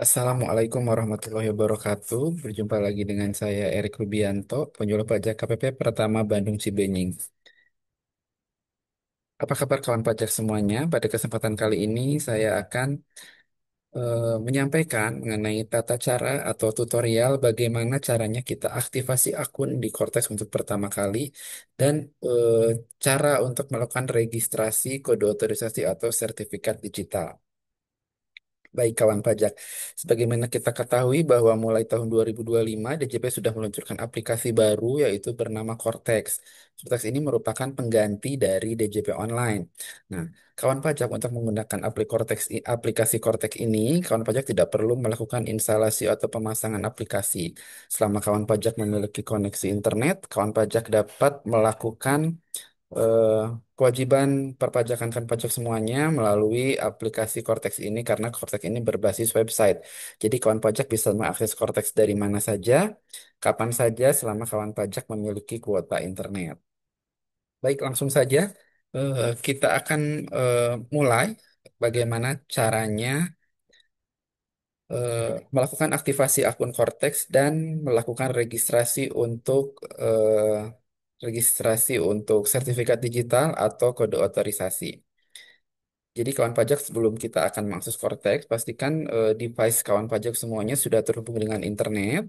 Assalamualaikum warahmatullahi wabarakatuh. Berjumpa lagi dengan saya Erik Rubianto, penyuluh pajak KPP Pertama Bandung Cibenying. Apa kabar kawan pajak semuanya? Pada kesempatan kali ini saya akan menyampaikan mengenai tata cara atau tutorial bagaimana caranya kita aktivasi akun di Cortex untuk pertama kali dan cara untuk melakukan registrasi kode otorisasi atau sertifikat digital. Baik kawan pajak, sebagaimana kita ketahui bahwa mulai tahun 2025 DJP sudah meluncurkan aplikasi baru yaitu bernama Cortex. Cortex ini merupakan pengganti dari DJP Online. Nah, kawan pajak untuk menggunakan aplikasi Cortex ini, kawan pajak tidak perlu melakukan instalasi atau pemasangan aplikasi. Selama kawan pajak memiliki koneksi internet, kawan pajak dapat melakukan eh, kewajiban perpajakan kan pajak semuanya melalui aplikasi Cortex ini karena Cortex ini berbasis website. Jadi kawan pajak bisa mengakses Cortex dari mana saja, kapan saja selama kawan pajak memiliki kuota internet. Baik, langsung saja kita akan mulai bagaimana caranya melakukan aktivasi akun Cortex dan melakukan registrasi untuk sertifikat digital atau kode otorisasi. Jadi kawan pajak sebelum kita akan mengakses Cortex, pastikan device kawan pajak semuanya sudah terhubung dengan internet.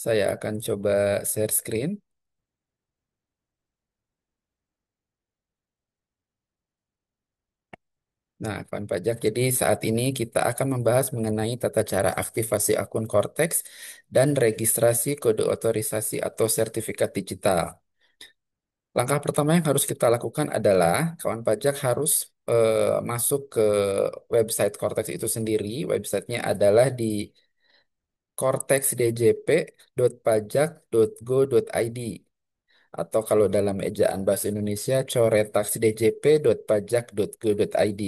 Saya akan coba share screen. Nah, kawan pajak, jadi saat ini kita akan membahas mengenai tata cara aktivasi akun Cortex dan registrasi kode otorisasi atau sertifikat digital. Langkah pertama yang harus kita lakukan adalah kawan pajak harus masuk ke website Cortex itu sendiri. Websitenya adalah di cortexdjp.pajak.go.id atau kalau dalam ejaan bahasa Indonesia coretaxdjp.pajak.go.id.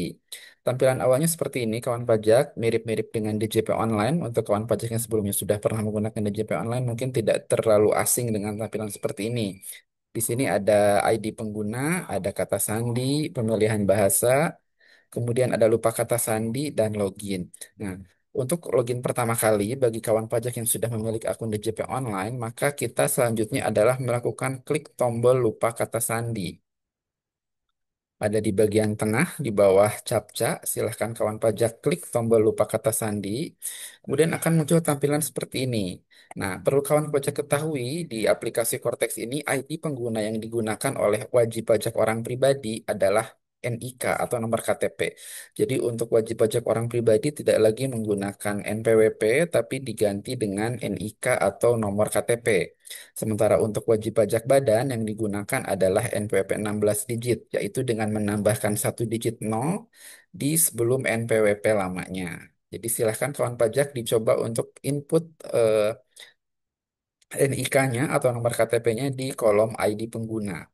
Tampilan awalnya seperti ini kawan pajak, mirip-mirip dengan DJP Online. Untuk kawan pajak yang sebelumnya sudah pernah menggunakan DJP Online mungkin tidak terlalu asing dengan tampilan seperti ini. Di sini ada ID pengguna, ada kata sandi, pemilihan bahasa, kemudian ada lupa kata sandi dan login. Nah, untuk login pertama kali bagi kawan pajak yang sudah memiliki akun DJP online, maka kita selanjutnya adalah melakukan klik tombol lupa kata sandi. Ada di bagian tengah, di bawah captcha, silahkan kawan pajak klik tombol lupa kata sandi. Kemudian akan muncul tampilan seperti ini. Nah, perlu kawan pajak ketahui di aplikasi Cortex ini, ID pengguna yang digunakan oleh wajib pajak orang pribadi adalah NIK atau nomor KTP. Jadi untuk wajib pajak orang pribadi tidak lagi menggunakan NPWP, tapi diganti dengan NIK atau nomor KTP. Sementara untuk wajib pajak badan yang digunakan adalah NPWP 16 digit, yaitu dengan menambahkan satu digit nol di sebelum NPWP lamanya. Jadi silahkan kawan pajak dicoba untuk input NIK-nya atau nomor KTP-nya di kolom ID pengguna.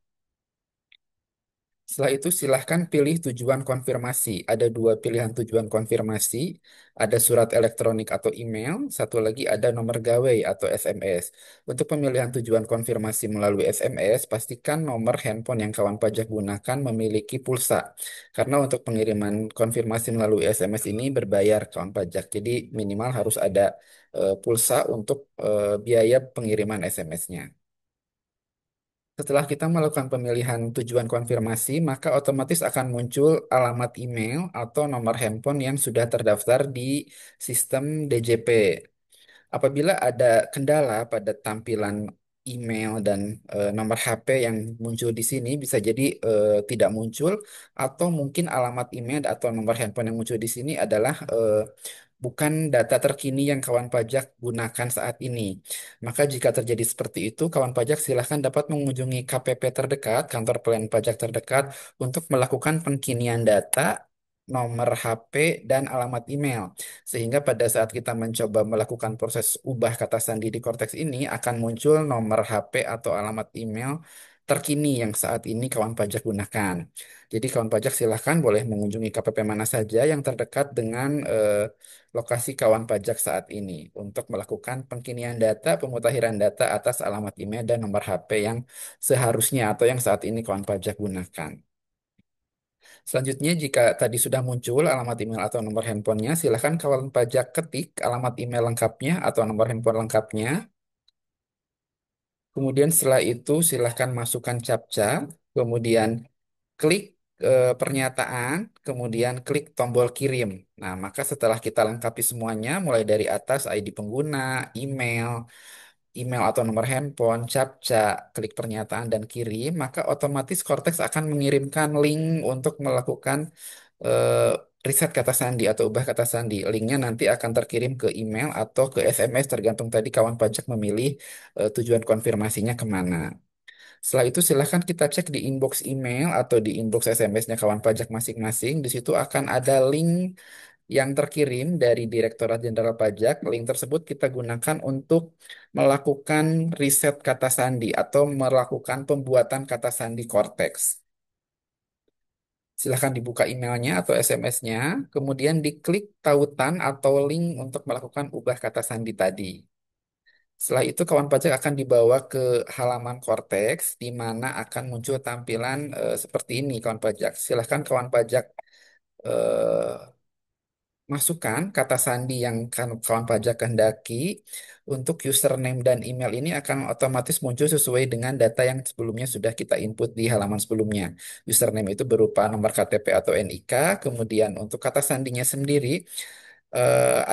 Setelah itu silahkan pilih tujuan konfirmasi. Ada dua pilihan tujuan konfirmasi, ada surat elektronik atau email, satu lagi ada nomor gawai atau SMS. Untuk pemilihan tujuan konfirmasi melalui SMS, pastikan nomor handphone yang kawan pajak gunakan memiliki pulsa. Karena untuk pengiriman konfirmasi melalui SMS ini berbayar kawan pajak. Jadi minimal harus ada pulsa untuk biaya pengiriman SMS-nya. Setelah kita melakukan pemilihan tujuan konfirmasi, maka otomatis akan muncul alamat email atau nomor handphone yang sudah terdaftar di sistem DJP. Apabila ada kendala pada tampilan email dan nomor HP yang muncul di sini, bisa jadi tidak muncul, atau mungkin alamat email atau nomor handphone yang muncul di sini adalah bukan data terkini yang kawan pajak gunakan saat ini. Maka jika terjadi seperti itu, kawan pajak silahkan dapat mengunjungi KPP terdekat, kantor pelayanan pajak terdekat, untuk melakukan pengkinian data, nomor HP, dan alamat email. Sehingga pada saat kita mencoba melakukan proses ubah kata sandi di Cortex ini, akan muncul nomor HP atau alamat email terkini yang saat ini kawan pajak gunakan. Jadi kawan pajak silahkan boleh mengunjungi KPP mana saja yang terdekat dengan lokasi kawan pajak saat ini untuk melakukan pengkinian data, pemutakhiran data atas alamat email dan nomor HP yang seharusnya atau yang saat ini kawan pajak gunakan. Selanjutnya, jika tadi sudah muncul alamat email atau nomor handphonenya, silakan kawan pajak ketik alamat email lengkapnya atau nomor handphone lengkapnya. Kemudian setelah itu silakan masukkan CAPTCA, kemudian klik pernyataan, kemudian klik tombol kirim. Nah, maka setelah kita lengkapi semuanya, mulai dari atas ID pengguna, email, email atau nomor handphone, captcha, klik pernyataan dan kirim, maka otomatis Cortex akan mengirimkan link untuk melakukan eh, riset kata sandi atau ubah kata sandi. Linknya nanti akan terkirim ke email atau ke SMS tergantung tadi kawan pajak memilih tujuan konfirmasinya kemana. Setelah itu silahkan kita cek di inbox email atau di inbox SMS-nya kawan pajak masing-masing. Di situ akan ada link yang terkirim dari Direktorat Jenderal Pajak. Link tersebut kita gunakan untuk melakukan riset kata sandi atau melakukan pembuatan kata sandi Cortex. Silahkan dibuka emailnya atau SMS-nya, kemudian diklik tautan atau link untuk melakukan ubah kata sandi tadi. Setelah itu kawan pajak akan dibawa ke halaman Cortex di mana akan muncul tampilan seperti ini kawan pajak. Silahkan kawan pajak eh, masukkan kata sandi yang kawan pajak kehendaki. Untuk username dan email ini akan otomatis muncul sesuai dengan data yang sebelumnya sudah kita input di halaman sebelumnya. Username itu berupa nomor KTP atau NIK, kemudian untuk kata sandinya sendiri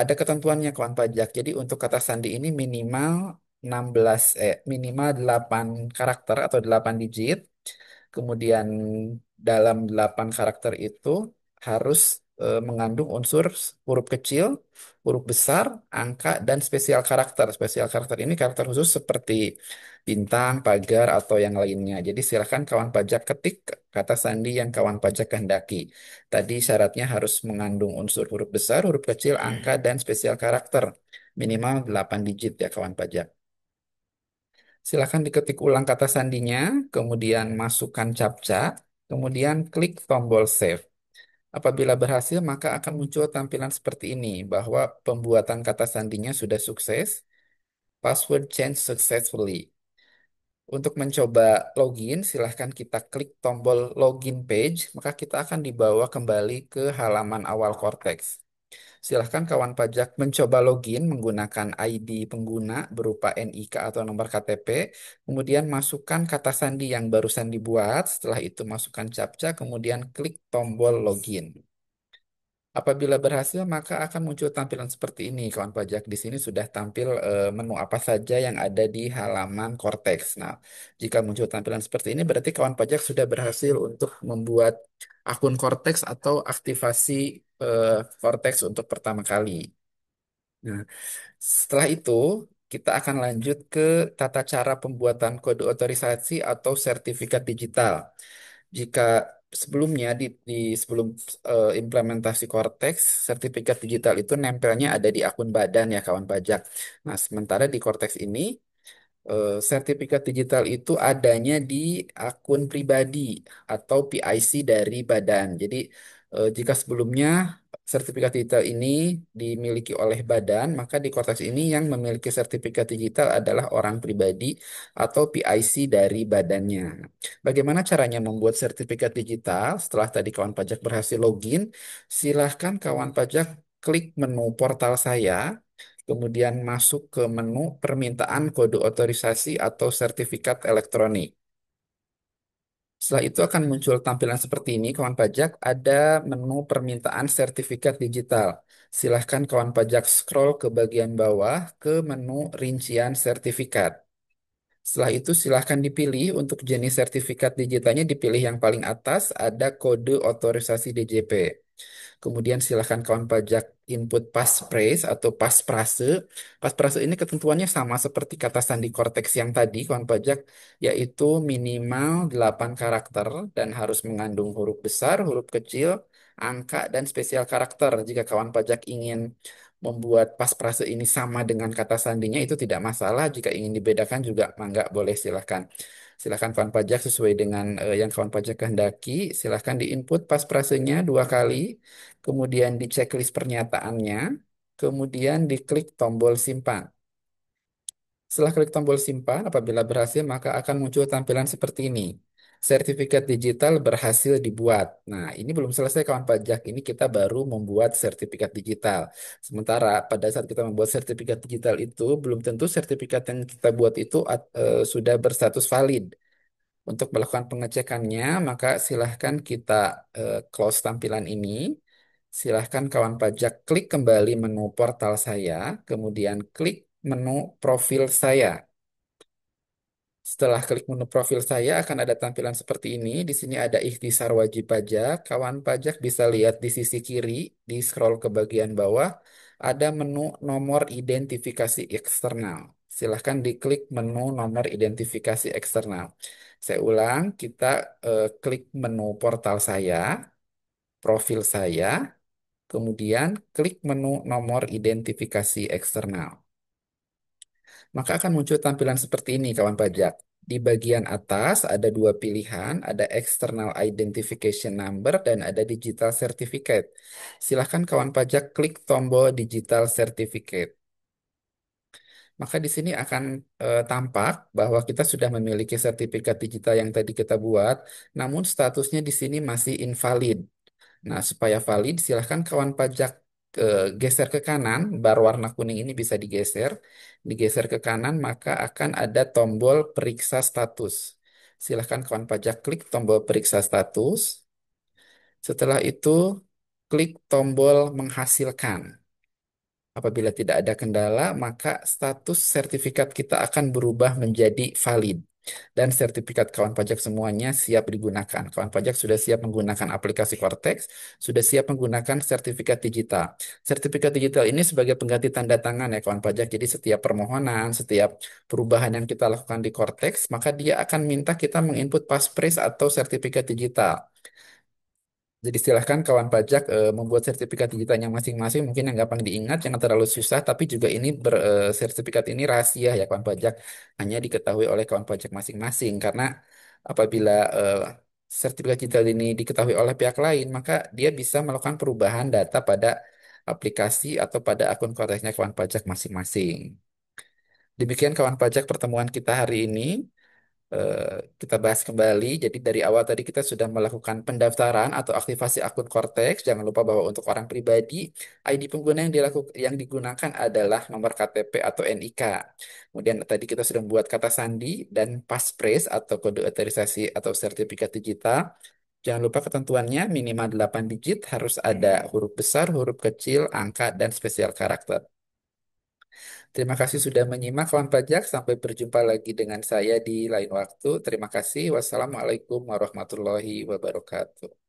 ada ketentuannya kawan pajak. Jadi untuk kata sandi ini minimal 16 minimal 8 karakter atau 8 digit. Kemudian dalam 8 karakter itu harus mengandung unsur huruf kecil, huruf besar, angka, dan spesial karakter. Spesial karakter ini karakter khusus seperti bintang, pagar, atau yang lainnya. Jadi silakan kawan pajak ketik kata sandi yang kawan pajak kehendaki. Tadi syaratnya harus mengandung unsur huruf besar, huruf kecil, angka, dan spesial karakter. Minimal 8 digit ya kawan pajak. Silakan diketik ulang kata sandinya, kemudian masukkan captcha, kemudian klik tombol save. Apabila berhasil, maka akan muncul tampilan seperti ini, bahwa pembuatan kata sandinya sudah sukses, password change successfully. Untuk mencoba login, silahkan kita klik tombol login page, maka kita akan dibawa kembali ke halaman awal Cortex. Silahkan kawan pajak mencoba login menggunakan ID pengguna berupa NIK atau nomor KTP, kemudian masukkan kata sandi yang barusan dibuat, setelah itu masukkan captcha, kemudian klik tombol login. Apabila berhasil, maka akan muncul tampilan seperti ini, kawan pajak. Di sini sudah tampil menu apa saja yang ada di halaman Cortex. Nah, jika muncul tampilan seperti ini, berarti kawan pajak sudah berhasil untuk membuat akun Cortex atau aktivasi Cortex untuk pertama kali. Nah, setelah itu, kita akan lanjut ke tata cara pembuatan kode otorisasi atau sertifikat digital. Jika sebelumnya sebelum implementasi Cortex, sertifikat digital itu nempelnya ada di akun badan ya kawan pajak. Nah, sementara di Cortex ini sertifikat digital itu adanya di akun pribadi atau PIC dari badan. Jadi, jika sebelumnya sertifikat digital ini dimiliki oleh badan, maka di Cortex ini yang memiliki sertifikat digital adalah orang pribadi atau PIC dari badannya. Bagaimana caranya membuat sertifikat digital? Setelah tadi kawan pajak berhasil login, silahkan kawan pajak klik menu portal saya, kemudian masuk ke menu permintaan kode otorisasi atau sertifikat elektronik. Setelah itu akan muncul tampilan seperti ini, kawan pajak. Ada menu permintaan sertifikat digital. Silahkan kawan pajak scroll ke bagian bawah ke menu rincian sertifikat. Setelah itu silahkan dipilih untuk jenis sertifikat digitalnya, dipilih yang paling atas ada kode otorisasi DJP. Kemudian silakan kawan pajak input passphrase atau pasprase. Pasprase ini ketentuannya sama seperti kata sandi Cortex yang tadi, kawan pajak, yaitu minimal 8 karakter dan harus mengandung huruf besar, huruf kecil, angka, dan spesial karakter. Jika kawan pajak ingin membuat pasprase ini sama dengan kata sandinya itu tidak masalah. Jika ingin dibedakan juga mangga boleh silahkan. Silahkan kawan pajak sesuai dengan yang kawan pajak kehendaki. Silahkan diinput pasprasenya 2 kali, kemudian di checklist pernyataannya, kemudian diklik tombol simpan. Setelah klik tombol simpan, apabila berhasil maka akan muncul tampilan seperti ini. Sertifikat digital berhasil dibuat. Nah, ini belum selesai kawan pajak. Ini kita baru membuat sertifikat digital. Sementara pada saat kita membuat sertifikat digital itu, belum tentu sertifikat yang kita buat itu sudah berstatus valid. Untuk melakukan pengecekannya, maka silahkan kita close tampilan ini. Silahkan kawan pajak klik kembali menu portal saya, kemudian klik menu profil saya. Setelah klik menu profil saya akan ada tampilan seperti ini. Di sini ada ikhtisar wajib pajak. Kawan pajak bisa lihat di sisi kiri, di scroll ke bagian bawah, ada menu nomor identifikasi eksternal. Silahkan diklik menu nomor identifikasi eksternal. Saya ulang, kita klik menu portal saya, profil saya, kemudian klik menu nomor identifikasi eksternal. Maka akan muncul tampilan seperti ini, kawan pajak. Di bagian atas ada dua pilihan, ada External Identification Number dan ada Digital Certificate. Silahkan kawan pajak klik tombol Digital Certificate. Maka di sini akan tampak bahwa kita sudah memiliki sertifikat digital yang tadi kita buat, namun statusnya di sini masih invalid. Nah, supaya valid, silahkan kawan pajak geser ke kanan, bar warna kuning ini bisa digeser. Digeser ke kanan, maka akan ada tombol periksa status. Silahkan kawan pajak klik tombol periksa status. Setelah itu, klik tombol menghasilkan. Apabila tidak ada kendala, maka status sertifikat kita akan berubah menjadi valid. Dan sertifikat kawan pajak semuanya siap digunakan. Kawan pajak sudah siap menggunakan aplikasi Cortex, sudah siap menggunakan sertifikat digital. Sertifikat digital ini sebagai pengganti tanda tangan ya kawan pajak. Jadi setiap permohonan, setiap perubahan yang kita lakukan di Cortex, maka dia akan minta kita menginput passphrase atau sertifikat digital. Jadi silahkan kawan pajak membuat sertifikat digitalnya masing-masing, mungkin yang gampang diingat, jangan terlalu susah, tapi juga ini sertifikat ini rahasia ya kawan pajak, hanya diketahui oleh kawan pajak masing-masing, karena apabila sertifikat digital ini diketahui oleh pihak lain, maka dia bisa melakukan perubahan data pada aplikasi atau pada akun konteksnya kawan pajak masing-masing. Demikian kawan pajak pertemuan kita hari ini. Kita bahas kembali. Jadi dari awal tadi kita sudah melakukan pendaftaran atau aktivasi akun Cortex. Jangan lupa bahwa untuk orang pribadi, ID pengguna yang digunakan adalah nomor KTP atau NIK. Kemudian tadi kita sudah membuat kata sandi dan passphrase atau kode otorisasi atau sertifikat digital. Jangan lupa ketentuannya minimal 8 digit, harus ada huruf besar, huruf kecil, angka, dan spesial karakter. Terima kasih sudah menyimak kawan pajak. Sampai berjumpa lagi dengan saya di lain waktu. Terima kasih. Wassalamualaikum warahmatullahi wabarakatuh.